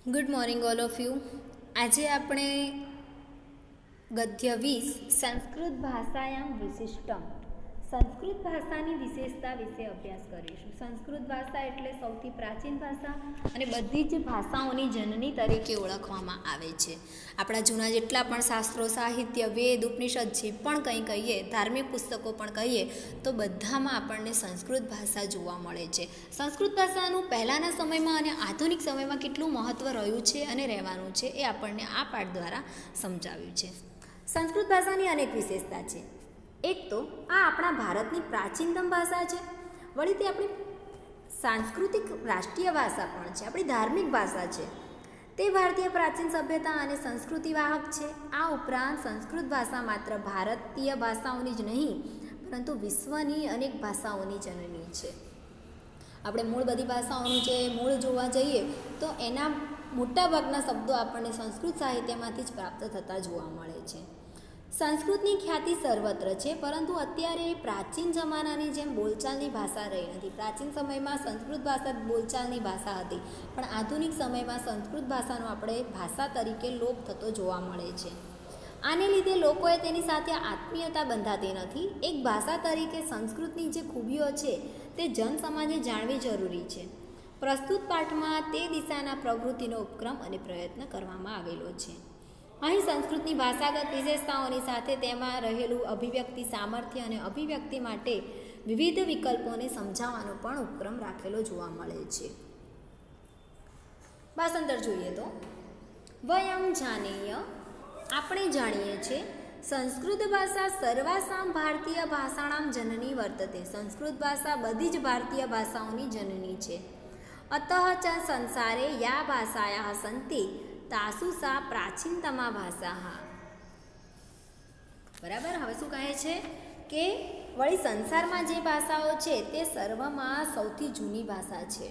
Good morning all of you. આજે આપણે ગદ્ય 20 સંસ્કૃત ભાષાયામ વિશિષ્ટમ સંસ્કૃત ભાષાની વિશેષતા વિશે અભ્યાસ કરીશું. સંસ્કૃત ભાષા એટલે સૌથી પ્રાચીન ભાષા અને બધી જ ભાષાઓની જનની તરીકે ઓળખવામાં આવે છે. આપણા જૂના જેટલા પણ શાસ્ત્રો, સાહિત્ય, વેદ, ઉપનિષદ જે પણ કંઈ કહીએ, ધાર્મિક પુસ્તકો પણ કહીએ તો બધામાં આપણને સંસ્કૃત ભાષા જોવા મળે છે. સંસ્કૃત ભાષાનું પહેલાંના સમયમાં અને આધુનિક સમયમાં કેટલું મહત્ત્વ રહ્યું છે અને રહેવાનું છે એ આપણને આ પાઠ દ્વારા સમજાવ્યું છે. સંસ્કૃત ભાષાની અનેક વિશેષતા છે. એક તો આ આપણા ભારતની પ્રાચીનતમ ભાષા છે. વળી તે આપણી સાંસ્કૃતિક રાષ્ટ્રીય ભાષા પણ છે, આપણી ધાર્મિક ભાષા છે. તે ભારતીય પ્રાચીન સભ્યતા અને સંસ્કૃતિ વાહક છે. આ ઉપરાંત સંસ્કૃત ભાષા માત્ર ભારતીય ભાષાઓની જ નહીં પરંતુ વિશ્વની અનેક ભાષાઓની જનની છે. આપણે મૂળ બધી ભાષાઓનું જે મૂળ જોવા જઈએ તો એના મોટાભાગના શબ્દો આપણને સંસ્કૃત સાહિત્યમાંથી જ પ્રાપ્ત થતા જોવા મળે છે. સંસ્કૃતની ખ્યાતિ સર્વત્ર છે, પરંતુ અત્યારે પ્રાચીન જમાનાની જેમ બોલચાલની ભાષા રહી નથી. પ્રાચીન સમયમાં સંસ્કૃત ભાષા બોલચાલની ભાષા હતી, પણ આધુનિક સમયમાં સંસ્કૃત ભાષાનો આપણે ભાષા તરીકે લોપ થતો જોવા મળે છે. આને લીધે લોકોએ તેની સાથે આત્મીયતા બંધાતી નથી. એક ભાષા તરીકે સંસ્કૃતની જે ખૂબીઓ છે તે જનસમાજે જાણવી જરૂરી છે. પ્રસ્તુત પાઠમાં તે દિશાના પ્રવૃત્તિનો ઉપક્રમ અને પ્રયત્ન કરવામાં આવેલો છે. અહીં સંસ્કૃતની ભાષાગત વિશેષતાઓની સાથે તેમાં રહેલું અભિવ્યક્તિ સામર્થ્ય અને અભિવ્યક્તિ માટે વિવિધ વિકલ્પોને સમજાવવાનો પણ ઉપક્રમ રાખેલો જોવા મળે છે. ભાષાંતર જોઈએ તો વયમ જાનેય, આપણે જાણીએ છીએ, સંસ્કૃત ભાષા સર્વાસામ ભારતીય ભાષાણામ જનની વર્તતે. સંસ્કૃત ભાષા બધી જ ભારતીય ભાષાઓની જનની છે. અતઃ ચ સંસારે યા ભાષાયા સંતિ તાસુ સા પ્રાચીનતમા ભાષા. બરાબર. હવે શું કહે છે કે વળી સંસારમાં જે ભાષાઓ છે તે સર્વમાં સૌથી જૂની ભાષા છે.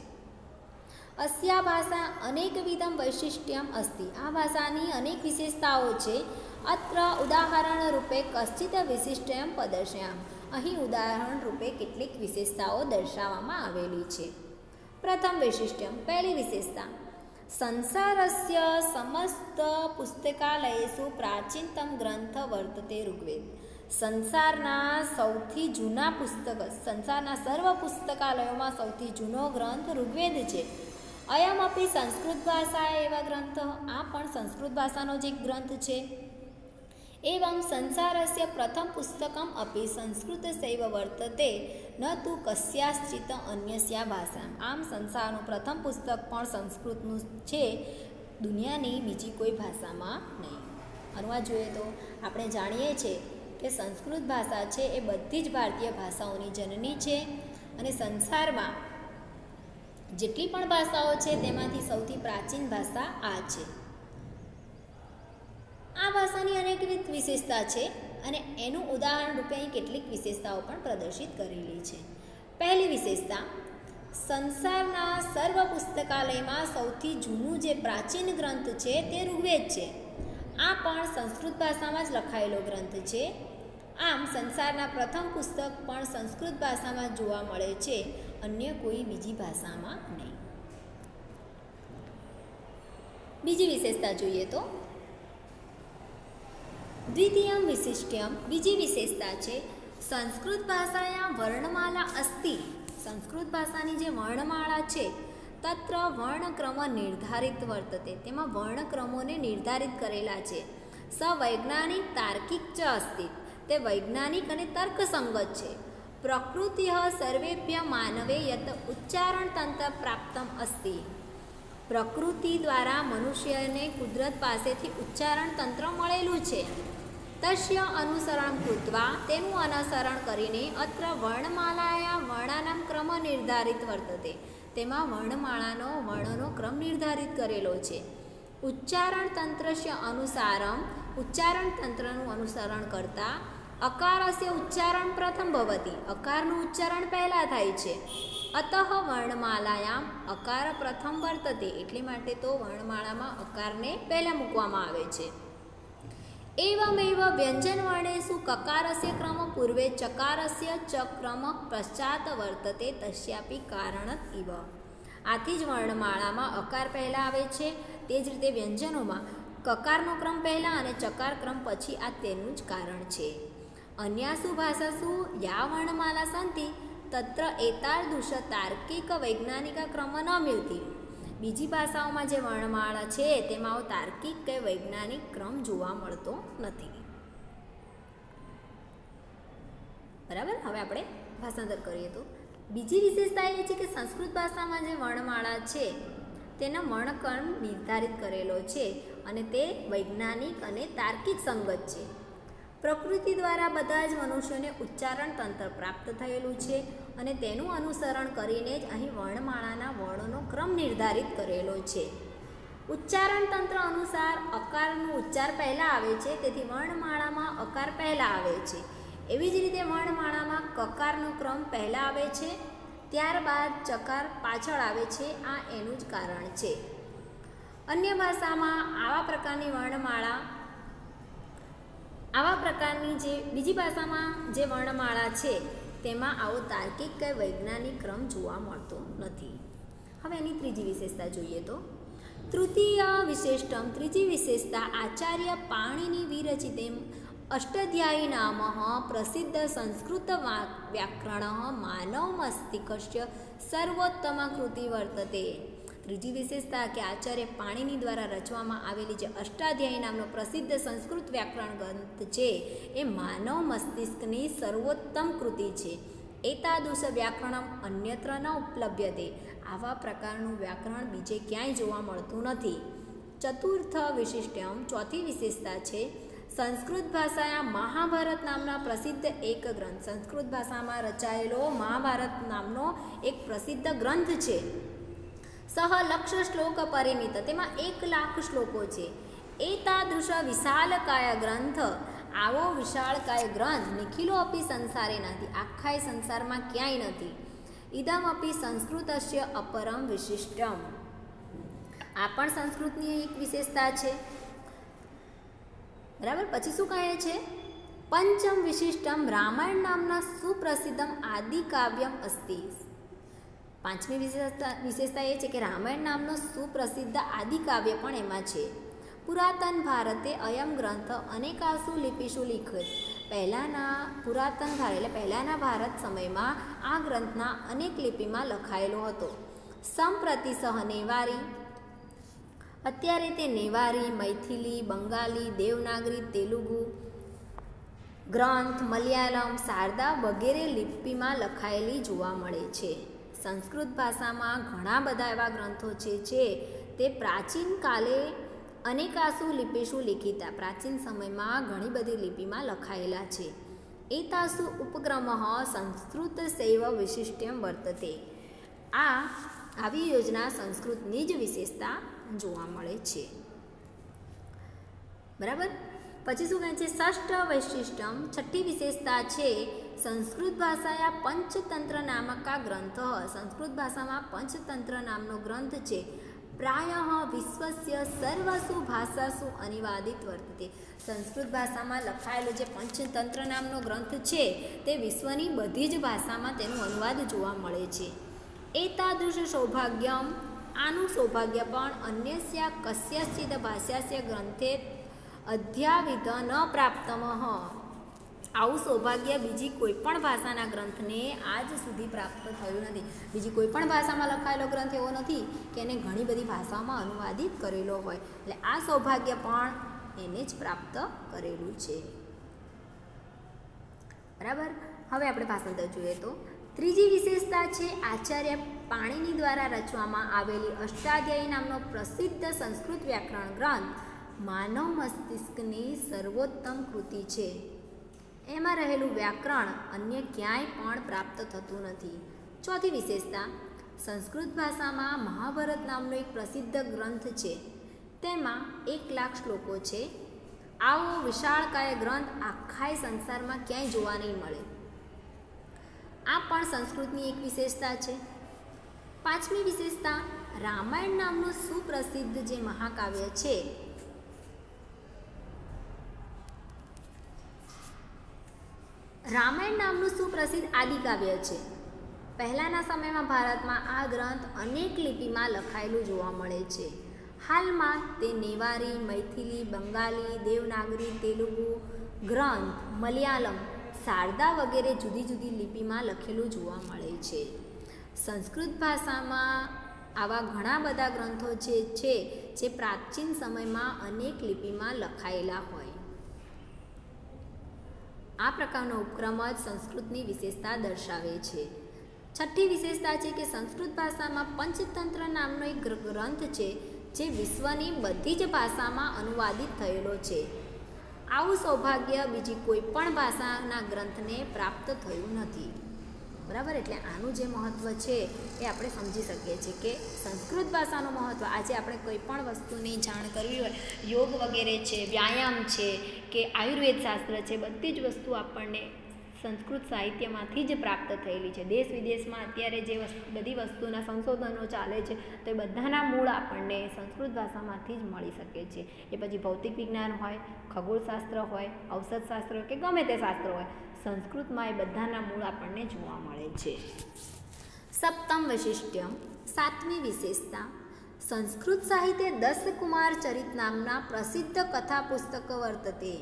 અસ્યા ભાષા અનેકવિધમ વૈશિષ્ટ્યમ અસ્તિ. આ ભાષાની અનેક વિશેષતાઓ છે. અત્ર ઉદાહરણ રૂપે કશ્ચિત વિશિષ્ટ્યમ પ્રદર્શયામ. અહીં ઉદાહરણ રૂપે કેટલીક વિશેષતાઓ દર્શાવવામાં આવેલી છે. પ્રથમ વૈશિષ્ટ્યમ, પહેલી વિશેષતા, સંસારસ્ય સમસ્ત પુસ્તકાલયેષુ પ્રાચીનતમ ગ્રંથ વર્તતે ઋગ્વેદ. સંસારના સૌથી જૂના સંસારના સર્વ પુસ્તકાલયોમાં સૌથી જૂનો ગ્રંથ ઋગ્વેદ છે. અયમ અપી સંસ્કૃત ભાષા એવા ગ્રંથ. આ પણ સંસ્કૃત ભાષાનો જ એક ગ્રંથ છે. એવં સંસારસ્ય પ્રથમ પુસ્તકમ અપી સંસ્કૃતસૈવ વર્તતે ન તુ કસ્યાશ્ચિત અન્યસ્યા ભાષા. આમ સંસારનું પ્રથમ પુસ્તક પણ સંસ્કૃતનું છે, દુનિયાની બીજી કોઈ ભાષામાં નહીં. અનુવાદ જોઈએ તો આપણે જાણીએ છીએ કે સંસ્કૃત ભાષા છે એ બધી જ ભારતીય ભાષાઓની જનની છે અને સંસારમાં જેટલી પણ ભાષાઓ છે તેમાંથી સૌથી પ્રાચીન ભાષા આ છે. આ ભાષાની અનેકવિધ વિશેષતા છે અને એનું ઉદાહરણ રૂપે અહીં કેટલીક વિશેષતાઓ પણ પ્રદર્શિત કરેલી છે. પહેલી વિશેષતા, સંસારના સર્વ પુસ્તકાલયમાં સૌથી જૂનું જે પ્રાચીન ગ્રંથ છે તે ઋગ્વેદ છે. આ પણ સંસ્કૃત ભાષામાં જ લખાયેલો ગ્રંથ છે. આમ સંસારના પ્રથમ પુસ્તક પણ સંસ્કૃત ભાષામાં જોવા મળે છે, અન્ય કોઈ બીજી ભાષામાં નહીં. બીજી વિશેષતા જોઈએ તો દ્વિતીયમ વિશિષ્ટ્યમ, બીજી વિશેષતા છે, સંસ્કૃત ભાષાયા વર્ણમાલા અસ્તિ. સંસ્કૃત ભાષાની જે વર્ણમાળા છે તત્ર વર્ણક્રમ નિર્ધારિત વર્તતે. તેમાં વર્ણક્રમોને નિર્ધારિત કરેલા છે. સવૈજ્ઞાનિક તાર્કિક ચ અસ્તિ. તે વૈજ્ઞાનિક અને તર્કસંગત છે. પ્રકૃતિ સર્વેભ્ય માનવે યત ઉચ્ચારણ તંત્ર પ્રાપ્તમ અસ્તિ. પ્રકૃતિ દ્વારા મનુષ્યને કુદરત પાસેથી ઉચ્ચારણ તંત્ર મળેલું છે. તસ્ય અનુસરણ કૃત્વા, તેનું અનુસરણ કરીને અત્ર વર્ણમાલાયા વર્ણાનામ ક્રમ નિર્ધારિત વર્તતે. તેમાં વર્ણનો ક્રમ નિર્ધારિત કરેલો છે. ઉચ્ચારણ તંત્રસ્ય અનુસારમ, ઉચ્ચારણ તંત્રનું અનુસરણ કરતા અકારસ્ય ઉચ્ચારણ પ્રથમ ભવતી. અકારનું ઉચ્ચારણ પહેલાં થાય છે. અતઃ વર્ણમાલાયામ અકાર પ્રથમ વર્તતે. એટલે માટે તો વર્ણમાળામાં અકારને પહેલાં મૂકવામાં આવે છે. એવમેવ વ્યંજનવર્ણેષુ કકારસ્ય ક્રમ પૂર્વે ચકારસ્ય ચ ક્રમ પશ્ચાત વર્તતે તસ્યાપી કારણત ઇવ. આથી જ વર્ણમાળામાં અકાર પહેલાં આવે છે. તે જ રીતે વ્યંજનોમાં કકારનો ક્રમ પહેલાં અને ચકાર ક્રમ પછી. આ તેનું જ કારણ છે. અન્યાસુ ભાષાસુ યા વર્ણમાલા સંતિ તત્ર એતાદૃશ તાર્કિક વૈજ્ઞાનિક ક્રમ ન મિલતી. બીજી ભાષાઓમાં જે વર્ણમાળા છે તેમાં તાર્કિક કે વૈજ્ઞાનિક ક્રમ જોવા મળતો નથી. બરાબર. હવે આપણે ભાષાંતર કરીએ તો બીજી વિશેષતા એ છે કે સંસ્કૃત ભાષામાં જે વર્ણમાળા છે તેનો વર્ણક્રમ નિર્ધારિત કરેલો છે અને તે વૈજ્ઞાનિક અને તાર્કિક સંગત છે. પ્રકૃતિ દ્વારા બધા જ મનુષ્યોને ઉચ્ચારણ તંત્ર પ્રાપ્ત થયેલું છે અને તેનું અનુસરણ કરીને જ અહીં વર્ણમાળાના વર્ણોનો ક્રમ નિર્ધારિત કરેલો છે. ઉચ્ચારણ તંત્ર અનુસાર અકારનો ઉચ્ચાર પહેલાં આવે છે, તેથી વર્ણમાળામાં અકાર પહેલાં આવે છે. એવી જ રીતે વર્ણમાળામાં કકારનો ક્રમ પહેલાં આવે છે, ત્યારબાદ ચકાર પાછળ આવે છે. આ એનું જ કારણ છે. અન્ય ભાષામાં આવા પ્રકારની જે બીજી ભાષામાં જે વર્ણમાળા છે તેમાં આવો તાર્કિક કે વૈજ્ઞાનિક ક્રમ જોવા મળતો નથી. હવે એની ત્રીજી વિશેષતા જોઈએ તો તૃતીય વિશેષતમ, ત્રીજી વિશેષતા આચાર્ય પાણિનિ વિરચિતેમ અષ્ટાધ્યાયી નામ પ્રસિદ્ધ સંસ્કૃત વ્યાકરણ માનવ મસ્તિષ્કસ્ય સર્વોત્તમ કૃતિ વર્તતે. ત્રીજી વિશેષતા કે આચાર્ય પાણિનિ દ્વારા રચવામાં આવેલી જે અષ્ટાધ્યાયી નામનો પ્રસિદ્ધ સંસ્કૃત વ્યાકરણ ગ્રંથ છે એ માનવ મસ્તિષ્કની સર્વોત્તમ કૃતિ છે. એતાદૃશ વ્યાકરણમ અન્યત્ર ન ઉપલભ્યતે. આવા પ્રકારનું વ્યાકરણ બીજે ક્યાંય જોવા મળતું નથી. ચતુર્થ વિશિષ્ટમ, ચોથી વિશેષતા છે સંસ્કૃત ભાષાયા મહાભારત નામના પ્રસિદ્ધ એક ગ્રંથ. સંસ્કૃત ભાષામાં રચાયેલો મહાભારત નામનો એક પ્રસિદ્ધ ગ્રંથ છે. સહ લક્ષ શ્લોક પરિમિત, તેમાં 1,00,000 શ્લોકો છે. એતાદૃશ વિશાલકાય ગ્રંથ, આવો વિશાળકાય ગ્રંથ નિખિલો અપી સંસારે નથી, આખાય સંસારમાં ક્યાંય નથી. ઇદમ અપી સંસ્કૃતસ્ય અપરમ વિશિષ્ટમ, આ પણ સંસ્કૃતની એક વિશેષતા છે. બરાબર. પછી શું કહે છે? પંચમ વિશિષ્ટમ રામાયણ નામના સુપ્રસિદ્ધમ આદિકાવ્યમ અસ્તિ. પાંચમી વિશેષતા એ છે કે રામાયણ નામનો સુપ્રસિદ્ધ આદિકાવ્ય પણ એમાં છે. પુરાતન ભારતે અયમ ગ્રંથ અનેકાસુ લિપિષુ લિખિત. પહેલાના ભારત સમયમાં આ ગ્રંથના અનેક લિપિમાં લખાયેલો હતો. સંપ્રતિ સહ નેવારી, અત્યારે તે નેવારી, મૈથિલી, બંગાળી, દેવનાગરી, તેલુગુ ગ્રંથ, મલયાલમ, શારદા વગેરે લિપિમાં લખાયેલી જોવા મળે છે. સંસ્કૃત ભાષામાં ઘણા બધા એવા ગ્રંથો છે તે પ્રાચીન કાલે અનેકાસુ લિપિષુ લિખિતા, પ્રાચીન સમયમાં ઘણી બધી લિપિમાં લખાયેલા છે. એતાસુ ઉપક્રમ સંસ્કૃત સૈવ વિશિષ્ટ્યમ વર્તતે. આવી યોજના સંસ્કૃતની જ વિશેષતા જોવા મળે છે. બરાબર. પછી શું કહે છે? ષષ્ઠ વૈશિષ્ટ્યમ, છઠ્ઠી વિશેષતા છે સંસ્કૃત ભાષાયા પંચતંત્ર નામકા ગ્રંથ. સંસ્કૃત ભાષામાં પંચતંત્ર નામનો ગ્રંથ છે. પ્રાયઃ વિશ્વસ્ય સર્વસુ ભાષાસુ અનુવાદિત વર્તતે. સંસ્કૃત ભાષામાં લખાયેલો જે પંચતંત્ર નામનો ગ્રંથ છે તે વિશ્વની બધી જ ભાષામાં તેનો અનુવાદ જોવા મળે છે. એતાદૃશ સૌભાગ્યમ, આનું સૌભાગ્ય પણ અન્યસ્ય કસ્યચિદ ભાષ્યસ્ય ગ્રંથે અધ્યાવિધ ન પ્રાપ્તમ. આવું સૌભાગ્ય બીજી કોઈ પણ ભાષાના ગ્રંથને આજ સુધી પ્રાપ્ત થયું નથી. બીજી કોઈ પણ ભાષામાં લખાયેલો ગ્રંથ એવો નથી કે એને ઘણી બધી ભાષાઓમાં અનુવાદિત કરેલો હોય. એટલે આ સૌભાગ્ય પણ એને જ પ્રાપ્ત કરેલું છે. બરાબર. હવે આપણે ભાષાંતર જોઈએ તો ત્રીજી વિશેષતા છે આચાર્ય પાણિનિ દ્વારા રચવામાં આવેલી અષ્ટાધ્યાયી નામનો પ્રસિદ્ધ સંસ્કૃત વ્યાકરણ ગ્રંથ માનવ મસ્તિષ્કની સર્વોત્તમ કૃતિ છે. એમાં રહેલું વ્યાકરણ અન્ય ક્યાંય પણ પ્રાપ્ત થતું નથી. ચોથી વિશેષતા, સંસ્કૃત ભાષામાં મહાભારત નામનો એક પ્રસિદ્ધ ગ્રંથ છે. તેમાં 1,00,000 શ્લોકો છે. આવો વિશાળકાય ગ્રંથ આખાય સંસારમાં ક્યાંય જોવા નહીં મળે. આ પણ સંસ્કૃતની એક વિશેષતા છે. પાંચમી વિશેષતા, રામાયણ નામનું સુપ્રસિદ્ધ જે મહાકાવ્ય છે રામાયણ નામનું સુપ્રસિદ્ધ આદિકાવ્ય છે. પહેલાંના સમયમાં ભારતમાં આ ગ્રંથ અનેક લિપિમાં લખાયેલું જોવા મળે છે. હાલમાં તે નેવારી, મૈથિલી, બંગાળી, દેવનાગરી, તેલુગુ ગ્રંથ, મલયાલમ, શારદા વગેરે જુદી જુદી લિપિમાં લખેલું જોવા મળે છે. સંસ્કૃત ભાષામાં આવા ઘણા બધા ગ્રંથો છે જે પ્રાચીન સમયમાં અનેક લિપિમાં લખાયેલા હોય. આ પ્રકારનો ઉપક્રમ જ સંસ્કૃતની વિશેષતા દર્શાવે છે. છઠ્ઠી વિશેષતા છે કે સંસ્કૃત ભાષામાં પંચતંત્ર નામનો એક ગ્રંથ છે જે વિશ્વની બધી જ ભાષામાં અનુવાદિત થયેલો છે. આવું સૌભાગ્ય બીજી કોઈ પણ ભાષાના ગ્રંથને પ્રાપ્ત થયું નથી. બરાબર, એટલે આનું જે મહત્ત્વ છે એ આપણે સમજી શકીએ છીએ કે સંસ્કૃત ભાષાનું મહત્ત્વ. આજે આપણે કોઈ પણ વસ્તુની જાણ કરવી હોય, યોગ વગેરે છે, વ્યાયામ છે કે આયુર્વેદ શાસ્ત્ર છે, બધી જ વસ્તુ આપણને સંસ્કૃત સાહિત્યમાંથી જ પ્રાપ્ત થયેલી છે. દેશ વિદેશમાં અત્યારે જે બધી વસ્તુના સંશોધનો ચાલે છે તો એ બધાના મૂળ આપણને સંસ્કૃત ભાષામાંથી જ મળી શકે છે. એ પછી ભૌતિક વિજ્ઞાન હોય, ખગોળશાસ્ત્ર હોય, ઔષધશાસ્ત્ર હોય કે ગમે તે શાસ્ત્ર હોય, સંસ્કૃતમાં એ બધાના મૂળ આપણને જોવા મળે છે. સપ્તમ વૈશિષ્ટ્ય, સાતમી વિશેષતા, સંસ્કૃત સાહિત્ય 10 કુમાર ચરિત નામના પ્રસિદ્ધ કથા પુસ્તક વર્તતે.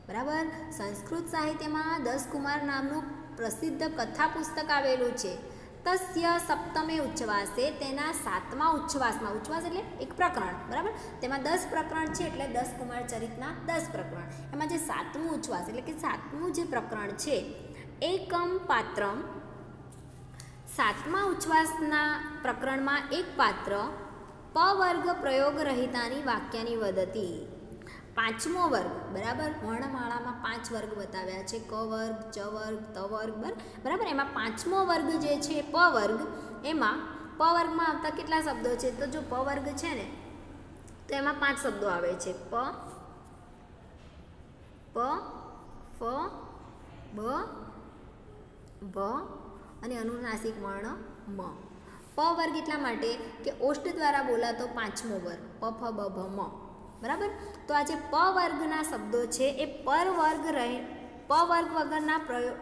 બરાબર, સંસ્કૃત સાહિત્યમાં 10 કુમાર નામનું પ્રસિદ્ધ કથા પુસ્તક આવેલું છે. તસ્ય સપ્તમે ઉચ્છ્વાસે, તેના 7મા ઉચ્છ્વાસમાં, ઉચ્છ્વાસ એટલે એક પ્રકરણ, બરાબર, તેમાં 10 પ્રકરણ છે એટલે 10 કુમાર ચરિતના 10 પ્રકરણ. એમાં જે 7મું ઉચ્છ્વાસ એટલે કે 7મું જે પ્રકરણ છે, એકમ પાત્રમ, 7મા ઉચ્છ્વાસના પ્રકરણમાં એક પાત્ર પવર્ગ પ્રયોગ રહિતાની વાક્યાની વદતી. 5મો વર્ગ, બરાબર, વર્ણમાળામાં 5 વર્ગ બતાવ્યા છે, ક વર્ગ, ચ વર્ગ, ત વર્ગ, બરાબર. એમાં 5મો વર્ગ જે છે પ વર્ગ, એમાં પ વર્ગમાં આવતા કેટલા શબ્દો છે? તો જો પ વર્ગ છે ને તો એમાં 5 શબ્દો આવે છે. પ, ફ, બ, ભ અને અનુનાસિક વર્ણ મ. પ વર્ગ એટલા માટે કે ઓષ્ઠ દ્વારા બોલાતો 5મો વર્ગ, પ, ફ, બ, ભ, મ. બરાબર, તો આ જે પ વર્ગના શબ્દો છે એ પ વર્ગ વગરના પ્રયોગ,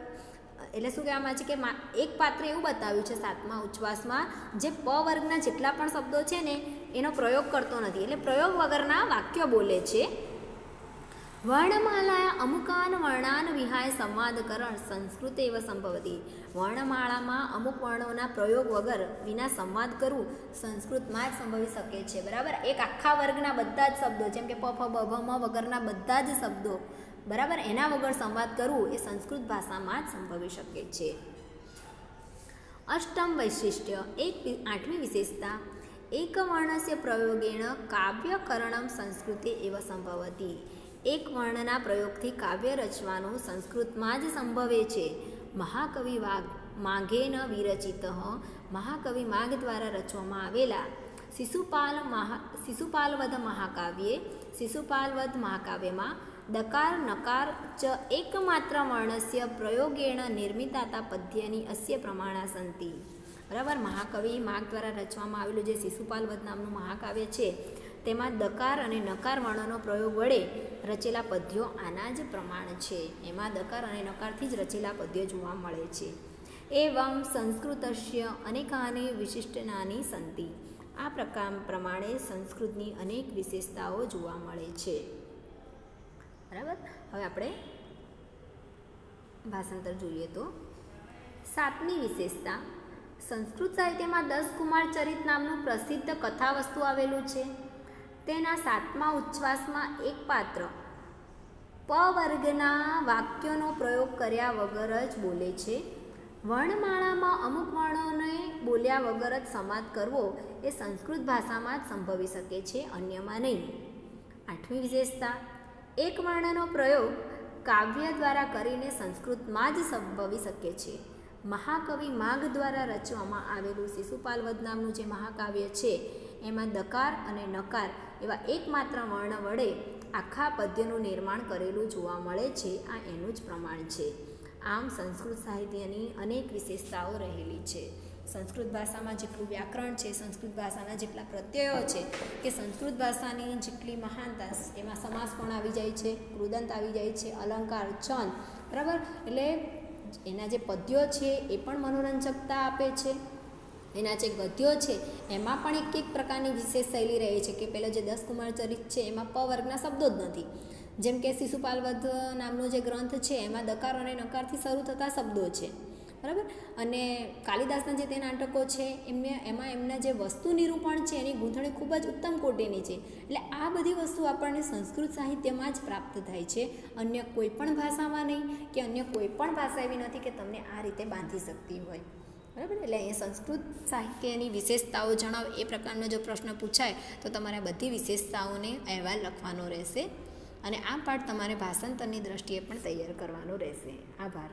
એટલે શું કહેવામાં છે કે એક પાત્ર એવું બતાવ્યું છે 7મા ઉચ્છ્વાસમાં જે પ વર્ગના જેટલા પણ શબ્દો છે ને એનો પ્રયોગ કરતો નથી, એટલે પ્રયોગ વગરના વાક્યો બોલે છે. વર્ણમાલા અમુકાન વર્ણાન વિહાય સંવાદકરણ સંસ્કૃત એવ સંભવતી. વર્ણમાળામાં અમુક વર્ણોના પ્રયોગ વગર વિના સંવાદ કરવું સંસ્કૃતમાં જ સંભવી શકે છે. બરાબર, એક આખા વર્ગના બધા જ શબ્દો જેમ કે પ, ફ, બ, ભ, મ વગરના બધા જ શબ્દો, બરાબર, એના વગર સંવાદ કરવું એ સંસ્કૃત ભાષામાં જ સંભવી શકે છે. અષ્ટમ વૈશિષ્ટ્ય, 8મી વિશેષતા, એકવર્ણસ્ય પ્રયોગેણ કાવ્યકરણમ સંસ્કૃતે એવ સંભવતી. એક વર્ણના પ્રયોગથી કાવ્ય રચવાનું સંસ્કૃતમાં જ સંભવે છે. મહાકવિ માઘેન વિરચિત, મહાકવિ માઘ દ્વારા રચવામાં આવેલા શિશુપાલવધ મહાકાવ્યે, શિશુપાલવધ મહાકાવ્યમાં દકાર નકાર ચ એકમાત્ર વર્ણસ્ય પ્રયોગેણ નિર્મિતાતા પદ્યની અસ્ય પ્રમાણા સંતિ. બરાબર, મહાકવિ માઘ દ્વારા રચવામાં આવેલું જે શિશુપાલવધ નામનું મહાકાવ્ય છે તેમાં દકાર અને નકાર વર્ણનો પ્રયોગ વડે રચેલા પદ્યો આના જ પ્રમાણ છે. એમાં દકાર અને નકારથી જ રચેલા પદ્યો જોવા મળે છે. એવં સંસ્કૃતસ્ય અનેકાની વિશિષ્ટનાની સંતિ. આ પ્રકાર પ્રમાણે સંસ્કૃતની અનેક વિશેષતાઓ જોવા મળે છે. બરાબર, હવે આપણે ભાષાંતર જોઈએ તો 7મી વિશેષતા, સંસ્કૃત સાહિત્યમાં 10 કુમાર ચરિત નામનું પ્રસિદ્ધ કથા વસ્તુ આવેલું છે. તેના 7મા ઉચ્છ્વાસમાં એક પાત્ર પ વર્ગના વાક્યોનો પ્રયોગ કર્યા વગર જ બોલે છે. વર્ણમાળામાં અમુક વર્ણોને બોલ્યા વગર જ સંવાદ કરવો એ સંસ્કૃત ભાષામાં જ સંભવી શકે છે, અન્યમાં નહીં. 8મી વિશેષતા, એક વર્ણનો પ્રયોગ કાવ્ય દ્વારા કરીને સંસ્કૃતમાં જ સંભવી શકે છે. મહાકવિ માઘ દ્વારા રચવામાં આવેલું શિશુપાલવધ નામનું જે મહાકાવ્ય છે એમાં દકાર અને નકાર એવા એકમાત્ર વર્ણ વડે આખા પદ્યનું નિર્માણ કરેલું જોવા મળે છે. આ એનું જ પ્રમાણ છે. આમ સંસ્કૃત સાહિત્યની અનેક વિશેષતાઓ રહેલી છે. સંસ્કૃત ભાષામાં જેટલું વ્યાકરણ છે, સંસ્કૃત ભાષાના જેટલા પ્રત્યયો છે કે સંસ્કૃત ભાષાની જેટલી મહાનતા, એમાં સમાસ પણ આવી જાય છે, કૃદંત આવી જાય છે, અલંકાર, છંદ, બરાબર, એટલે એના જે પદ્યો છે એ પણ મનોરંજકતા આપે છે, એના જે ગદ્યો છે એમાં પણ એક પ્રકારની વિશેષ શૈલી રહે છે કે પેલો જે 10 કુમાર ચરિત છે એમાં પ વર્ગના શબ્દો જ નથી. જેમ કે શિશુપાલવધ નામનો જે ગ્રંથ છે એમાં દકાર અને નકારથી શરૂ થતા શબ્દો છે, બરાબર. અને કાલિદાસના જે તે નાટકો છે એમાં એમના જે વસ્તુ નિરૂપણ છે એની ગૂંથણી ખૂબ જ ઉત્તમ કોટીની છે. એટલે આ બધી વસ્તુ આપણને સંસ્કૃત સાહિત્યમાં જ પ્રાપ્ત થાય છે, અન્ય કોઈ પણ ભાષામાં નહીં, કે અન્ય કોઈ પણ ભાષા એવી નથી કે તમને આ રીતે બાંધી શકતી હોય, બરાબર. એટલે અહીંયા સંસ્કૃત સાહિત્યની વિશેષતાઓ જણાવો એ પ્રકારનો જો પ્રશ્ન પૂછાય તો તમારે આ બધી વિશેષતાઓને અહેવાલ લખવાનો રહેશે, અને આ પાઠ તમારે ભાષાંતરની દ્રષ્ટિએ પણ તૈયાર કરવાનો રહેશે. આભાર.